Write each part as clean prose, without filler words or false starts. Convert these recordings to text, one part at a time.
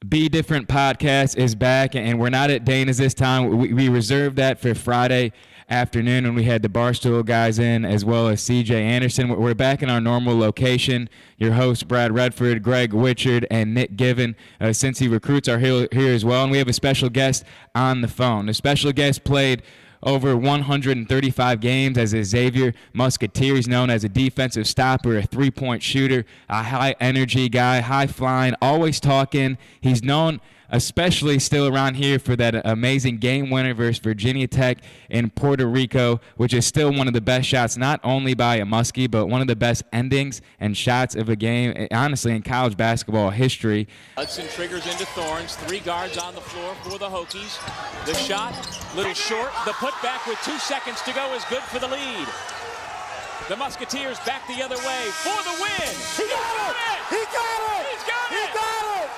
Be Different podcast is back, and we're not at Dana's this time. We reserved that for Friday afternoon when we had the Barstool guys in, as well as CJ Anderson. We're back in our normal location. Your hosts, Brad Redford, Greg Wichard, and Nick Given, since he recruits, are here as well. And we have a special guest on the phone. The special guest played over 135 games as a Xavier Musketeer. He's known as a defensive stopper, a three-point shooter, a high-energy guy, high-flying, always talking. He's known, especially still around here, for that amazing game winner versus Virginia Tech in Puerto Rico, which is still one of the best shots, not only by a Muskie, but one of the best endings and shots of a game, honestly, in college basketball history. Hudson triggers into Thorns. 3 guards on the floor for the Hokies. The shot, little short. The putback with 2 seconds to go is good for the lead. The Musketeers back the other way for the win. He got it! He got it! He's got it! He got it!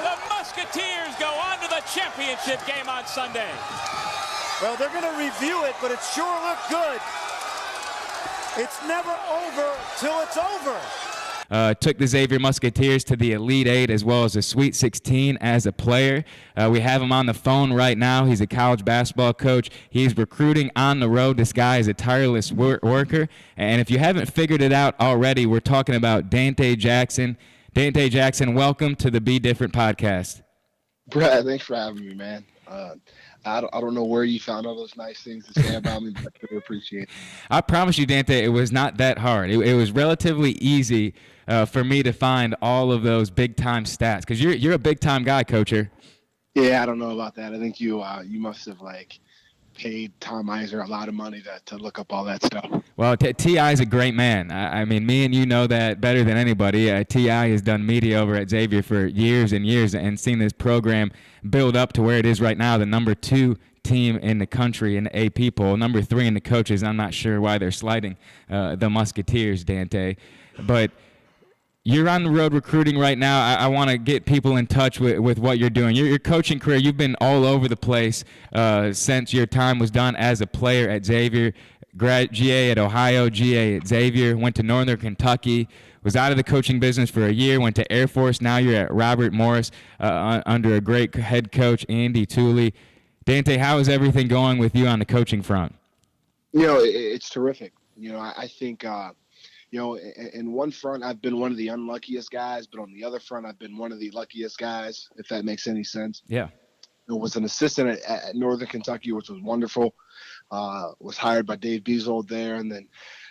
The Musketeers go on to the championship game on Sunday. Well, they're going to review it, but it sure looked good. It's never over till it's over. Took the Xavier Musketeers to the Elite Eight as well as the Sweet 16 as a player. We have him on the phone right now. He's a college basketball coach. He's recruiting on the road. This guy is a tireless worker. And if you haven't figured it out already, we're talking about Dante Jackson. Dante Jackson, welcome to the Be Different podcast. Brad, thanks for having me, man. I don't know where you found all those nice things to say about me, but I really appreciate it. I promise you, Dante, it was not that hard. It was relatively easy for me to find all of those big-time stats, because you're a big-time guy, Coacher. Yeah, I don't know about that. I think you must have, paid Tom Iser a lot of money to look up all that stuff. Well, T.I. is a great man. I mean, me and you know that better than anybody. T.I. has done media over at Xavier for years and years and seen this program build up to where it is right now, the number 2 team in the country in the AP poll, number 3 in the coaches. I'm not sure why they're sliding the Musketeers, Dante. But you're on the road recruiting right now. I want to get people in touch with what you're doing. Your coaching career, you've been all over the place since your time was done as a player at Xavier. GA at Ohio, GA at Xavier, went to Northern Kentucky, was out of the coaching business for a year, went to Air Force. Now you're at Robert Morris under a great head coach, Andy Tooley. Dante, how is everything going with you on the coaching front? It's terrific. I think in one front, I've been one of the unluckiest guys, but on the other front, I've been one of the luckiest guys, if that makes any sense. Yeah. I was an assistant at Northern Kentucky, which was wonderful. Was hired by Dave Beazold there. And then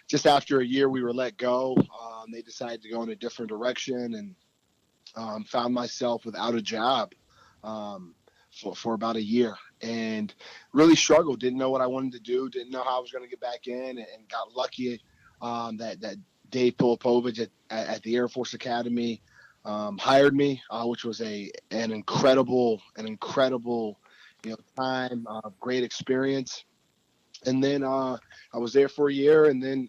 just after a year, we were let go. They decided to go in a different direction, and found myself without a job for about a year, and really struggled. Didn't know what I wanted to do. Didn't know how I was going to get back in, and got lucky that Dave Pilipovich at the Air Force Academy hired me, which was an incredible time, great experience. And then I was there for a year, and then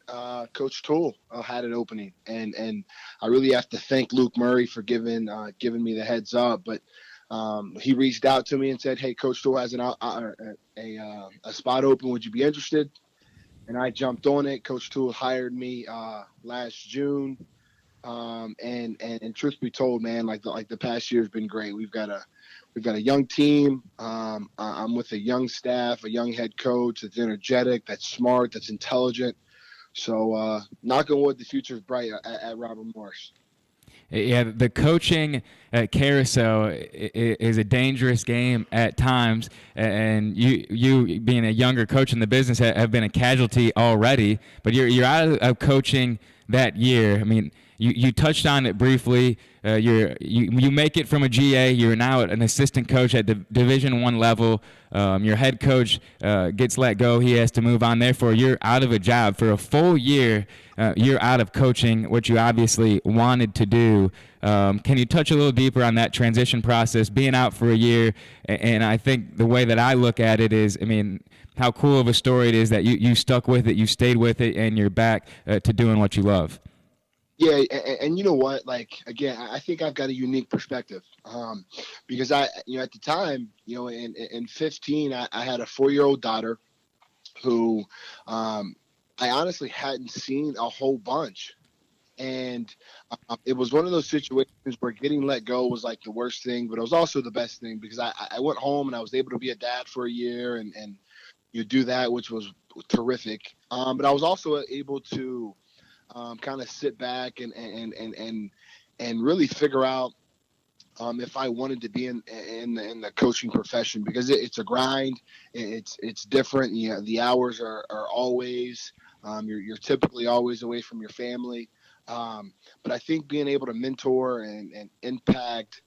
Coach Toole had an opening, and I really have to thank Luke Murray for giving me the heads up. But he reached out to me and said, "Hey, Coach Toole has a spot open. Would you be interested?" And I jumped on it. Coach Toole hired me last June, and truth be told, man, the past year has been great. We've got a young team. I'm with a young staff, a young head coach that's energetic, that's smart, that's intelligent. So knock on wood, the future is bright at Robert Morris. Yeah, the coaching carousel is a dangerous game at times, and you being a younger coach in the business have been a casualty already. But you're out of coaching that year. I mean, you touched on it briefly. You make it from a GA. You're now an assistant coach at the Division I level. Your head coach gets let go. He has to move on. Therefore, you're out of a job for a full year. You're out of coaching, which you obviously wanted to do. Can you touch a little deeper on that transition process, being out for a year? And I think the way that I look at it is, I mean, how cool of a story it is that you stuck with it, you stayed with it, and you're back to doing what you love. Yeah, and you know what? Again, I think I've got a unique perspective because at the time, in 15, I had a 4-year-old daughter who I honestly hadn't seen a whole bunch And it was one of those situations where getting let go was like the worst thing, but it was also the best thing because I went home and I was able to be a dad for a year and you do that, which was terrific. But I was also able to kind of sit back and really figure out if I wanted to be in the coaching profession, because it's a grind. It's different. You know, the hours are always, you're typically always away from your family. But I think being able to mentor and impact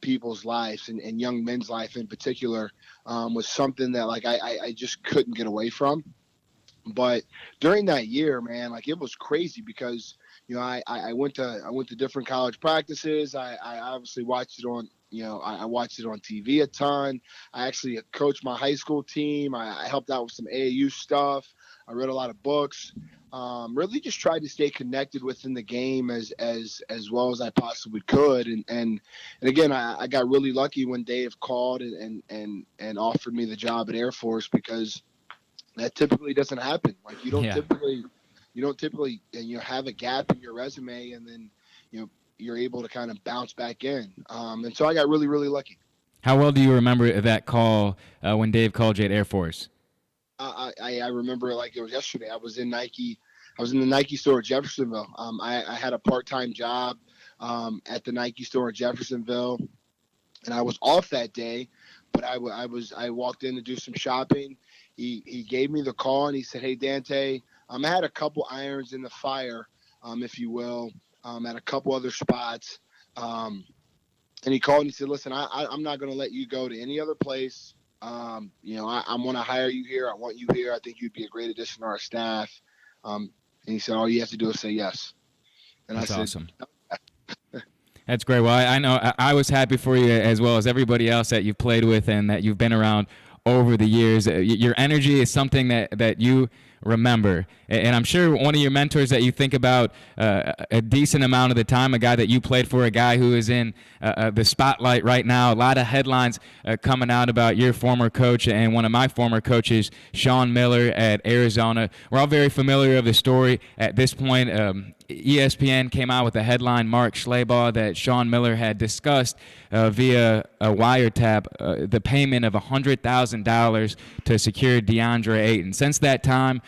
people's lives and young men's life in particular was something that like I just couldn't get away from. But during that year, man, like it was crazy because, you know, I went to different college practices. I obviously watched it on, you know, I watched it on TV a ton. I actually coached my high school team. I helped out with some AAU stuff. I read a lot of books. Really just tried to stay connected within the game as well as I possibly could. And again, I got really lucky when Dave called and offered me the job at Air Force, because that typically doesn't happen. Like you don't typically have a gap in your resume and then, you know, you're able to kind of bounce back in. And so I got really, really lucky. How well do you remember that call when Dave called you at Air Force? I remember it like it was yesterday. I was in the Nike store at Jeffersonville. I had a part-time job at the Nike store at Jeffersonville, and I was off that day, but I walked in to do some shopping. He gave me the call and he said, "Hey, Dante, I had a couple irons in the fire, if you will, at a couple other spots." And he called and he said, "Listen, I'm not going to let you go to any other place. You know, I want to hire you here. I want you here. I think you'd be a great addition to our staff." And he said, "All you have to do is say yes." And That's I said, awesome. That's great. Well, I know I was happy for you as well as everybody else that you've played with and that you've been around over the years. Your energy is something that you remember. And I'm sure one of your mentors that you think about a decent amount of the time, a guy that you played for, a guy who is in the spotlight right now. A lot of headlines coming out about your former coach and one of my former coaches, Sean Miller at Arizona. We're all very familiar of the story at this point. ESPN came out with a headline, Mark Schlabach, that Sean Miller had discussed via a wiretap the payment of $100,000 to secure DeAndre Ayton. Since that time,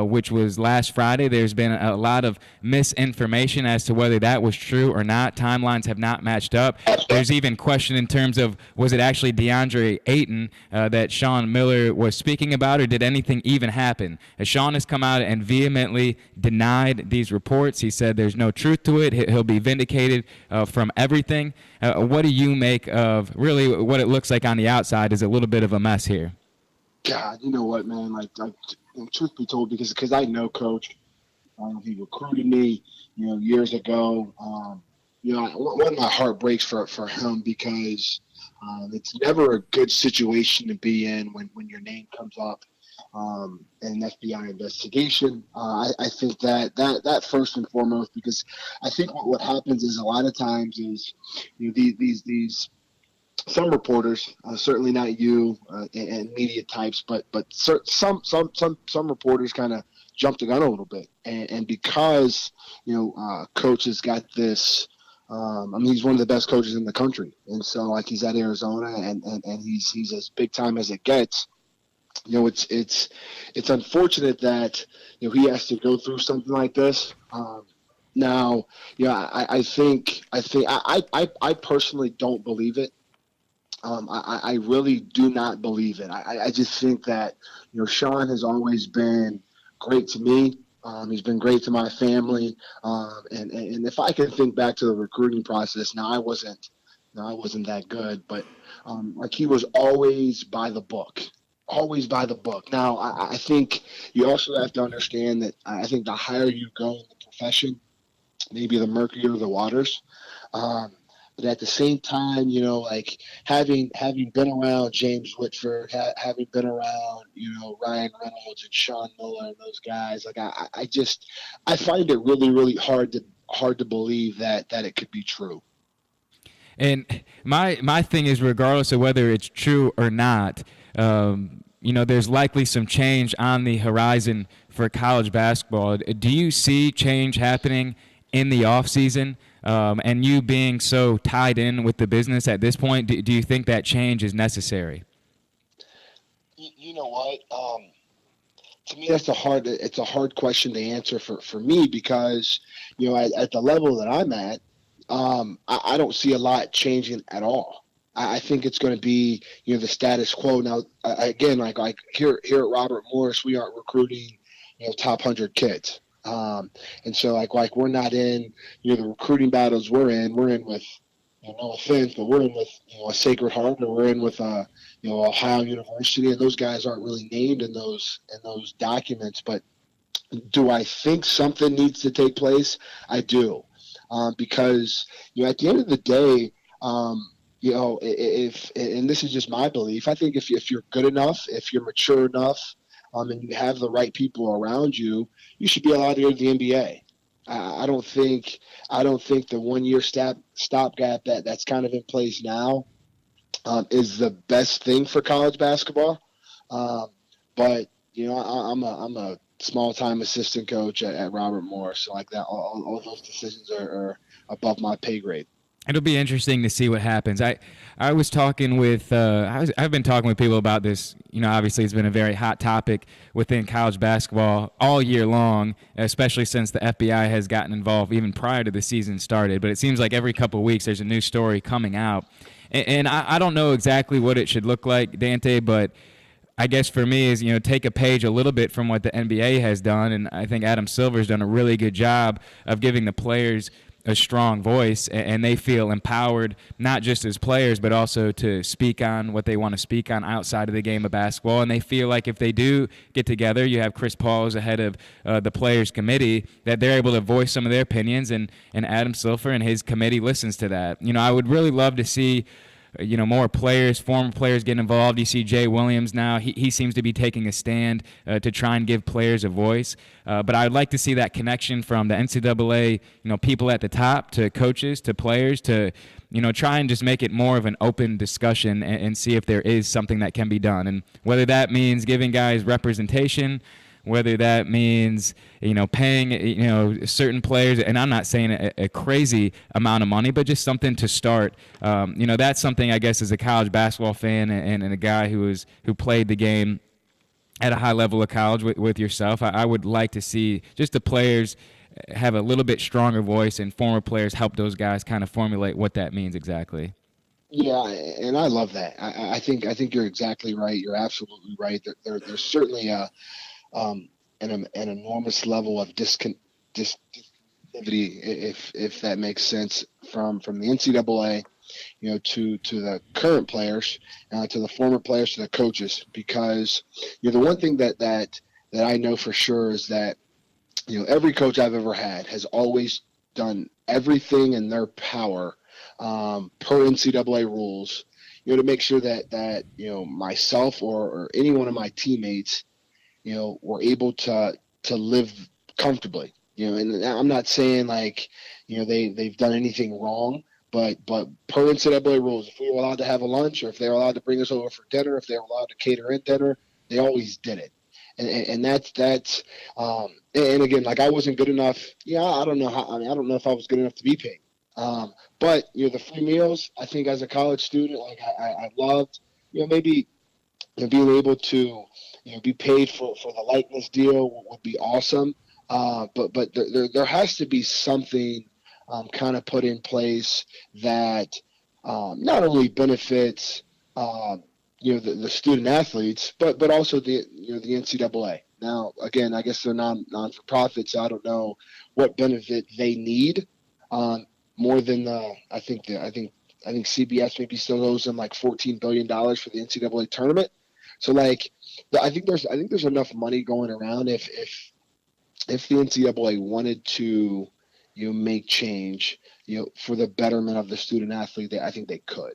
which was last Friday, there's been a lot of misinformation as to whether that was true or not. Timelines have not matched up. There's even question in terms of, was it actually DeAndre Ayton that Sean Miller was speaking about, or did anything even happen? Sean has come out and vehemently denied these reports. He said there's no truth to it. He'll be vindicated from everything. What do you make of really what it looks like on the outside is a little bit of a mess here? God, you know what, man? Like truth be told, because I know Coach. He recruited me, you know, years ago. You know, one of my heart breaks for him because it's never a good situation to be in when your name comes up in an FBI investigation. I think that first and foremost, because I think what happens is a lot of times is, you know, these some reporters, certainly not you and media types, but some reporters kind of jump the gun a little bit, and because, you know, Coach has got this. I mean, he's one of the best coaches in the country, and so like he's at Arizona, and he's as big time as it gets. You know, it's unfortunate that, you know, he has to go through something like this. Now, you know, I think I personally don't believe it. I really do not believe it. I just think that, you know, Sean has always been great to me. He's been great to my family. And if I can think back to the recruiting process, I wasn't that good, but like he was always by the book. Always by the book. Now, I think you also have to understand that I think the higher you go in the profession, maybe the murkier the waters. But at the same time, you know, like having been around James Whitford, having been around, you know, Ryan Reynolds and Sean Miller and those guys, like I find it really, really hard to believe that it could be true. And my thing is, regardless of whether it's true or not, you know, there's likely some change on the horizon for college basketball. Do you see change happening in the off season, and you being so tied in with the business at this point, do you think that change is necessary? You know what? To me, it's a hard question to answer for me because, at the level that I'm at, I don't see a lot changing at all. I think it's going to be, the status quo. Now, again, like here at Robert Morris, we aren't recruiting, top 100 kids. And so like we're not in, the recruiting battles we're in with, no offense, but we're in with, a Sacred Heart, or we're in with, Ohio University, and those guys aren't really named in those documents. But do I think something needs to take place? I do, because at the end of the day, if and this is just my belief, I think if you're good enough, if you're mature enough, and you have the right people around you, you should be allowed to go to the NBA. I don't think the 1 year stopgap that's kind of in place now is the best thing for college basketball. But I'm a small time assistant coach at Robert Morris, so like that, all those decisions are above my pay grade. It'll be interesting to see what happens. I was talking with I've been talking with people about this. Obviously it's been a very hot topic within college basketball all year long, especially since the FBI has gotten involved even prior to the season started. But it seems like every couple of weeks there's a new story coming out, and I don't know exactly what it should look like, Dante, but I guess for me is, take a page a little bit from what the NBA has done, and I think Adam Silver's done a really good job of giving the players a strong voice, and they feel empowered, not just as players, but also to speak on what they want to speak on outside of the game of basketball. And they feel like if they do get together, you have Chris Paul as the head of the players committee, that they're able to voice some of their opinions, and Adam Silver and his committee listens to that. I would really love to see more players, former players get involved. You see Jay Williams now. He seems to be taking a stand to try and give players a voice. But I would like to see that connection from the NCAA, people at the top, to coaches, to players, to, try and just make it more of an open discussion and see if there is something that can be done. And whether that means giving guys representation, whether that means, paying, certain players, and I'm not saying a crazy amount of money, but just something to start. That's something, I guess, as a college basketball fan and a guy who played the game at a high level of college with yourself, I would like to see just the players have a little bit stronger voice, and former players help those guys kind of formulate what that means exactly. Yeah, and I love that. I think you're exactly right. You're absolutely right. There's certainly an enormous level of disconnectivity, if that makes sense, from the NCAA, to the current players, to the former players, to the coaches, because the one thing that I know for sure is that every coach I've ever had has always done everything in their power per NCAA rules, to make sure that myself or any one of my teammates were able to live comfortably, and I'm not saying like, they've done anything wrong, but per NCAA rules, if we were allowed to have a lunch, or if they were allowed to bring us over for dinner, if they were allowed to cater in dinner, they always did it. And that's and again, like, I wasn't good enough. Yeah, I don't know if I was good enough to be paid. But the free meals, I think as a college student, like I loved, maybe being able to be paid for the likeness deal would be awesome. But there has to be something kind of put in place that not only benefits the student athletes, but also the NCAA. Now, again, I guess they're non-for-profit, so I don't know what benefit they need more than I think CBS maybe still owes them like $14 billion for the NCAA tournament. So like, I think there's enough money going around if the NCAA wanted to make change for the betterment of the student athlete, I think they could.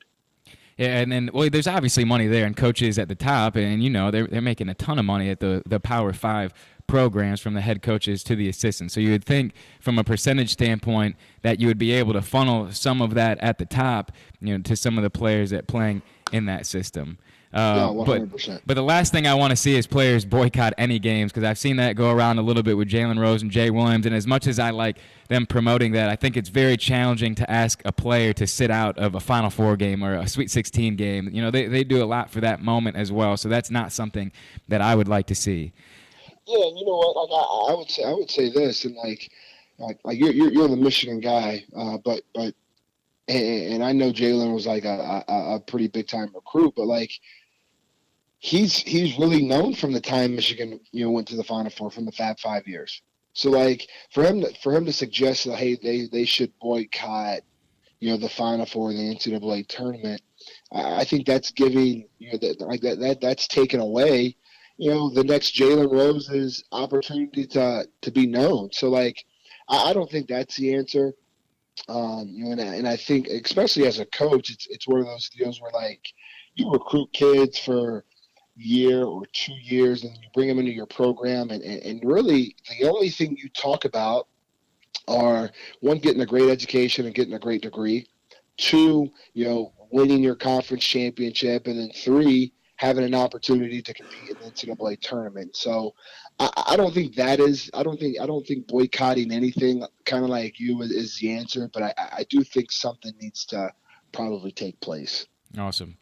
Yeah, and then there's obviously money there, and coaches at the top, and they're making a ton of money at the Power 5 programs, from the head coaches to the assistants. So you would think from a percentage standpoint that you would be able to funnel some of that at the top, to some of the players that playing in that system. Yeah, 100%. But the last thing I want to see is players boycott any games, because I've seen that go around a little bit with Jalen Rose and Jay Williams. And as much as I like them promoting that, I think it's very challenging to ask a player to sit out of a Final Four game or a Sweet 16 game. You know, they do a lot for that moment as well. So that's not something that I would like to see. Yeah, you know what? Like I would say this, and like you're the Michigan guy, but I know Jalen was like a pretty big time recruit, but like he's really known from the time Michigan went to the Final Four from the Fab 5 years. So like for him to suggest that hey they should boycott the Final Four in the NCAA tournament, I think that's giving that's taken away the next Jalen Rose's opportunity to be known. So like I don't think that's the answer. And I think especially as a coach, it's one of those deals where like you recruit kids for year or 2 years and you bring them into your program and really the only thing you talk about are one, getting a great education and getting a great degree, two, winning your conference championship, and then three, having an opportunity to compete in the NCAA tournament. So I don't think boycotting anything kind of like you is the answer, but I do think something needs to probably take place. Awesome.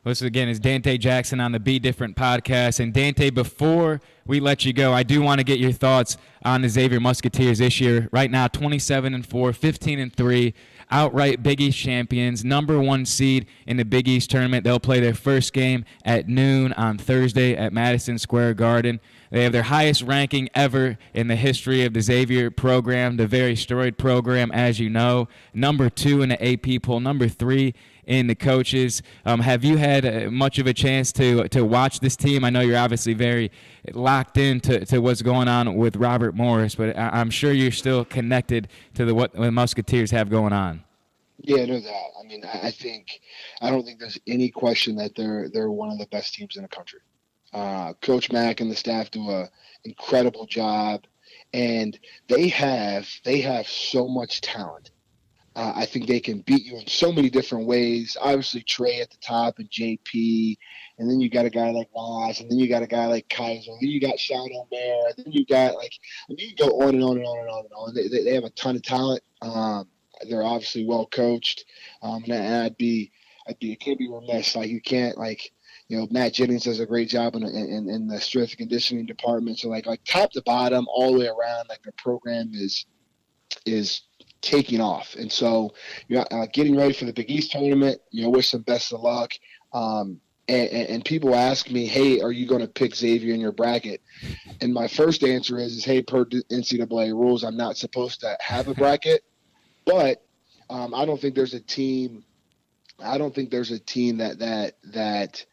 This again is Dante Jackson on the Be Different podcast. And Dante, before we let you go, I do want to get your thoughts on the Xavier Musketeers this year. Right now, 27-4, 15-3, outright Big East champions, number 1 seed in the Big East tournament. They'll play their first game at noon on Thursday at Madison Square Garden. They have their highest ranking ever in the history of the Xavier program, the very storied program, as you know. Number 2 in the AP poll, number 3 in the coaches. Have you had much of a chance to watch this team? I know you're obviously very locked into what's going on with Robert Morris, but I'm sure you're still connected to what the Musketeers have going on. Yeah, no doubt. I mean, I don't think there's any question that they're one of the best teams in the country. Coach Mack and the staff do an incredible job, and they have so much talent. I think they can beat you in so many different ways. Obviously, Trey at the top and JP, and then you got a guy like Nas, and then you got a guy like Kaiser, and then you got Sean O'Mara, and then you got you go on and on and on and on and on. They have a ton of talent. They're obviously well coached, and I'd be can't be remiss. Like you can't Matt Jennings does a great job in the strength and conditioning department. So like top to bottom, all the way around, like the program is taking off. And so getting ready for the Big East tournament, wish them best of luck. And people ask me, hey, are you going to pick Xavier in your bracket? And my first answer is hey, per NCAA rules, I'm not supposed to have a bracket. But I don't think there's a team that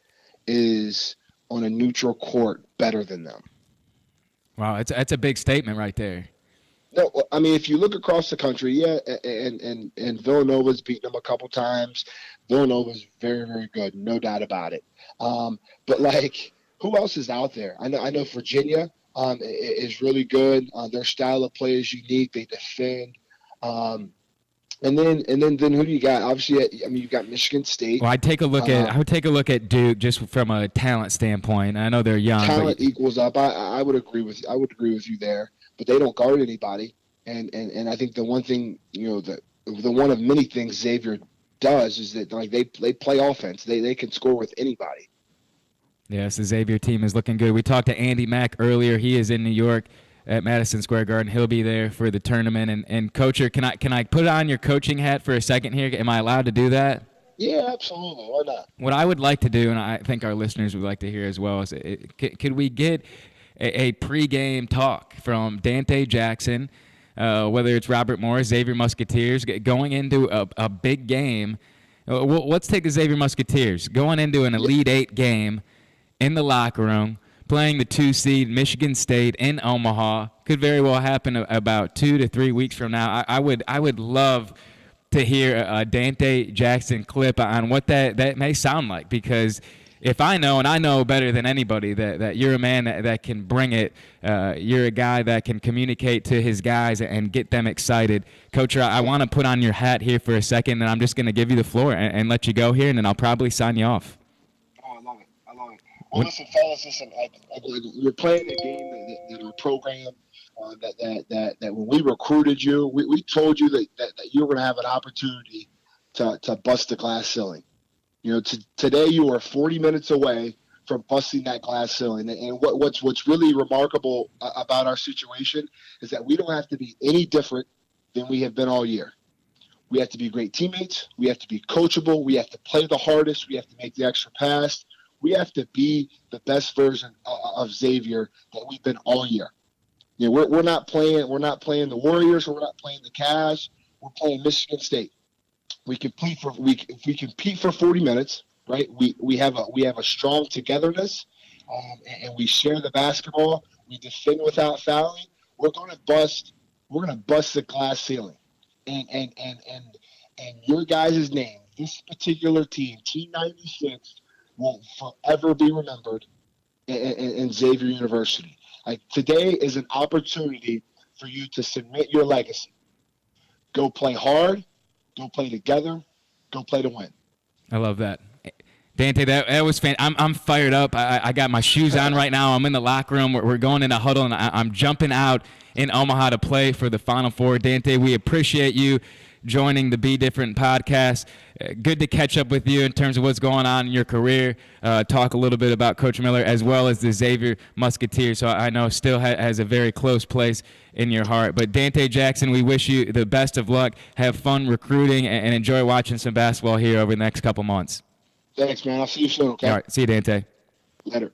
is on a neutral court better than them. Wow, that's a big statement right there. No, I mean, if you look across the country, yeah, and Villanova's beaten them a couple times. Villanova's very, very good, no doubt about it. But like, who else is out there? I know Virginia is really good. Their style of play is unique. They defend. And then who do you got? Obviously, I mean, you've got Michigan State. Well, I would take a look at Duke just from a talent standpoint. I know they're young. Talent equals up. I would agree with you there. But they don't guard anybody, and I think the one thing the one of many things Xavier does is that they play offense. They can score with anybody. Yes, the Xavier team is looking good. We talked to Andy Mack earlier. He is in New York at Madison Square Garden. He'll be there for the tournament. And Coacher, can I put on your coaching hat for a second here? Am I allowed to do that? Yeah, absolutely. Why not? What I would like to do, and I think our listeners would like to hear as well, is could we get a pregame talk from Dante Jackson, whether it's Robert Morris, Xavier Musketeers, going into a big game. Let's take the Xavier Musketeers going into an Elite Eight game in the locker room, playing the 2 seed Michigan State in Omaha. Could very well happen about 2 to 3 weeks from now. I would love to hear a Dante Jackson clip on what that may sound like, because if I know, and I know better than anybody, that you're a man that can bring it, you're a guy that can communicate to his guys and get them excited. Coach, I want to put on your hat here for a second, and I'm just going to give you the floor and let you go here, and then I'll probably sign you off. Oh, I love it. Well, listen, fellas, listen. We're playing a game that our program that when we recruited you, we told you that you were going to have an opportunity to bust the glass ceiling. You know, today you are 40 minutes away from busting that glass ceiling. And what's really remarkable about our situation is that we don't have to be any different than we have been all year. We have to be great teammates. We have to be coachable. We have to play the hardest. We have to make the extra pass. We have to be the best version of Xavier that we've been all year. You know, we're not playing the Warriors. We're not playing the Cavs. We're playing Michigan State. We compete for 40 minutes, right? We have a strong togetherness, and we share the basketball. We defend without fouling. We're gonna bust the glass ceiling. And your guys' name, this particular team, Team 96, will forever be remembered in Xavier University. Like, today is an opportunity for you to submit your legacy. Go play hard, go play together, go play to win. I love that. Dante, that was fantastic. I'm fired up. I got my shoes on right now. I'm in the locker room. We're going in a huddle, and I'm jumping out in Omaha to play for the Final Four. Dante, we appreciate you joining the Be Different podcast. Good to catch up with you in terms of what's going on in your career, talk a little bit about Coach Miller as well as the Xavier Musketeers. So I know still has a very close place in your heart. But Dante Jackson, we wish you the best of luck. Have fun recruiting and enjoy watching some basketball here over the next couple months. Thanks, man. I'll see you soon, okay? All right. See you, Dante. Later.